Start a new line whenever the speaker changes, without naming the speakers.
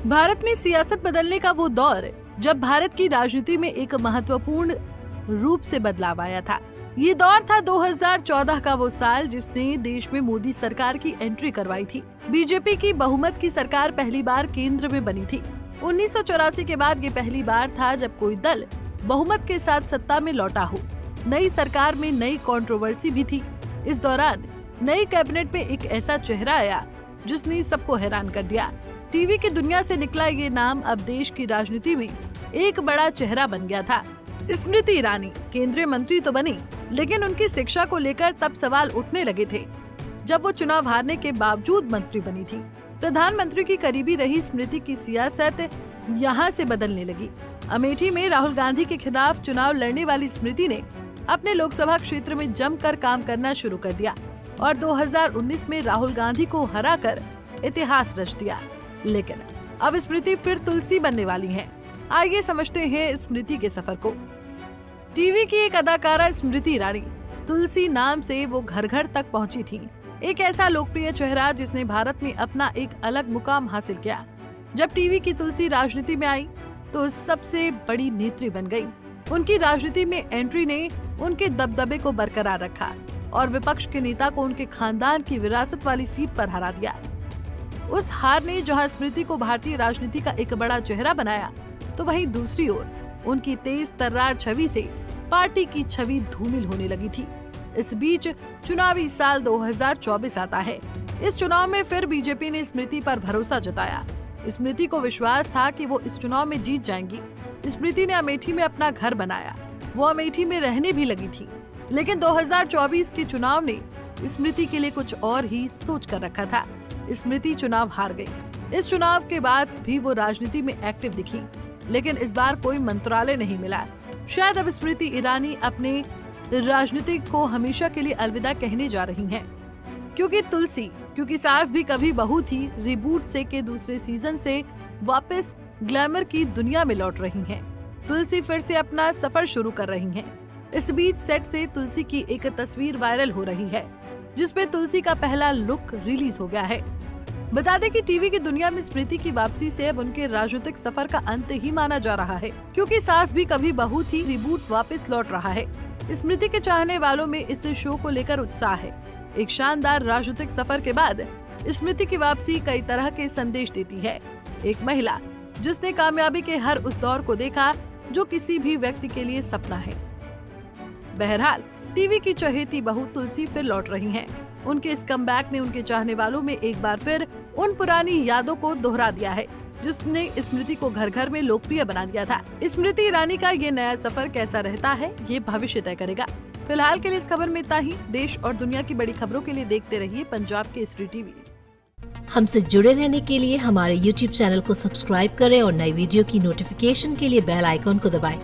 भारत में सियासत बदलने का वो दौर जब भारत की राजनीति में एक महत्वपूर्ण रूप से बदलाव आया था। ये दौर था 2014 का वो साल जिसने देश में मोदी सरकार की एंट्री करवाई थी। बीजेपी की बहुमत की सरकार पहली बार केंद्र में बनी थी। 1984 के बाद ये पहली बार था जब कोई दल बहुमत के साथ सत्ता में लौटा हो। नई सरकार में नई कंट्रोवर्सी भी थी। इस दौरान नई कैबिनेट में एक ऐसा चेहरा आया जिसने सबको हैरान कर दिया। टीवी की दुनिया से निकला ये नाम अब देश की राजनीति में एक बड़ा चेहरा बन गया था। स्मृति ईरानी केंद्रीय मंत्री तो बनी, लेकिन उनकी शिक्षा को लेकर तब सवाल उठने लगे थे जब वो चुनाव हारने के बावजूद मंत्री बनी थी। प्रधानमंत्री की करीबी रही स्मृति की सियासत यहाँ से बदलने लगी। अमेठी में राहुल गांधी के खिलाफ चुनाव लड़ने वाली स्मृति ने अपने लोकसभा क्षेत्र में जमकर काम करना शुरू कर दिया और 2019 में राहुल गांधी को हराकर इतिहास रच दिया। लेकिन अब स्मृति फिर तुलसी बनने वाली हैं। आइए समझते हैं स्मृति के सफर को। टीवी की एक अदाकारा स्मृति ईरानी, तुलसी नाम से वो घर घर तक पहुंची थी। एक ऐसा लोकप्रिय चेहरा जिसने भारत में अपना एक अलग मुकाम हासिल किया। जब टीवी की तुलसी राजनीति में आई तो सबसे बड़ी नेत्री बन गई। उनकी राजनीति में एंट्री ने उनके दबदबे को बरकरार रखा और विपक्ष के नेता को उनके खानदान की विरासत वाली सीट पर हरा दिया। उस हार ने जहां स्मृति को भारतीय राजनीति का एक बड़ा चेहरा बनाया, तो वहीं दूसरी ओर उनकी तेज तर्रार छवि से पार्टी की छवि धूमिल होने लगी थी। इस बीच चुनावी साल 2024 आता है। इस चुनाव में फिर बीजेपी ने स्मृति पर भरोसा जताया। स्मृति को विश्वास था कि वो इस चुनाव में जीत जाएंगी। स्मृति ने अमेठी में अपना घर बनाया। वो अमेठी में रहने भी लगी थी, लेकिन 2024 के चुनाव ने स्मृति के लिए कुछ और ही सोच कर रखा था। स्मृति चुनाव हार गई। इस चुनाव के बाद भी वो राजनीति में एक्टिव दिखी, लेकिन इस बार कोई मंत्रालय नहीं मिला। शायद अब स्मृति ईरानी अपने राजनीतिक को हमेशा के लिए अलविदा कहने जा रही हैं। क्योंकि सास भी कभी बहू थी रिबूट से के दूसरे सीजन से वापस ग्लैमर की दुनिया में लौट रही हैं। तुलसी फिर से अपना सफर शुरू कर रही हैं। इस बीच सेट से तुलसी की एक तस्वीर वायरल हो रही है जिसपे तुलसी का पहला लुक रिलीज हो गया है। बता दें कि टीवी की दुनिया में स्मृति की वापसी से अब उनके राजनीतिक सफर का अंत ही माना जा रहा है, क्योंकि सास भी कभी बहू थी रिबूट वापस लौट रहा है। स्मृति के चाहने वालों में इस शो को लेकर उत्साह है। एक शानदार राजनीतिक सफर के बाद स्मृति की वापसी कई तरह के संदेश देती है। एक महिला जिसने कामयाबी के हर उस दौर को देखा जो किसी भी व्यक्ति के लिए सपना है। बहरहाल टीवी की चहेती बहू तुलसी फिर लौट रही हैं। उनके इस कमबैक ने उनके चाहने वालों में एक बार फिर उन पुरानी यादों को दोहरा दिया है जिसने स्मृति को घर घर में लोकप्रिय बना दिया था। स्मृति ईरानी का ये नया सफर कैसा रहता है, ये भविष्य तय करेगा। फिलहाल के लिए इस खबर में इतना ही। देश और दुनिया की बड़ी खबरों के लिए देखते रहिए पंजाब केसरी टीवी।
हमसे जुड़े रहने के लिए हमारे YouTube चैनल को सब्सक्राइब करें और नई वीडियो की नोटिफिकेशन के लिए बेल आइकॉन को दबाएं।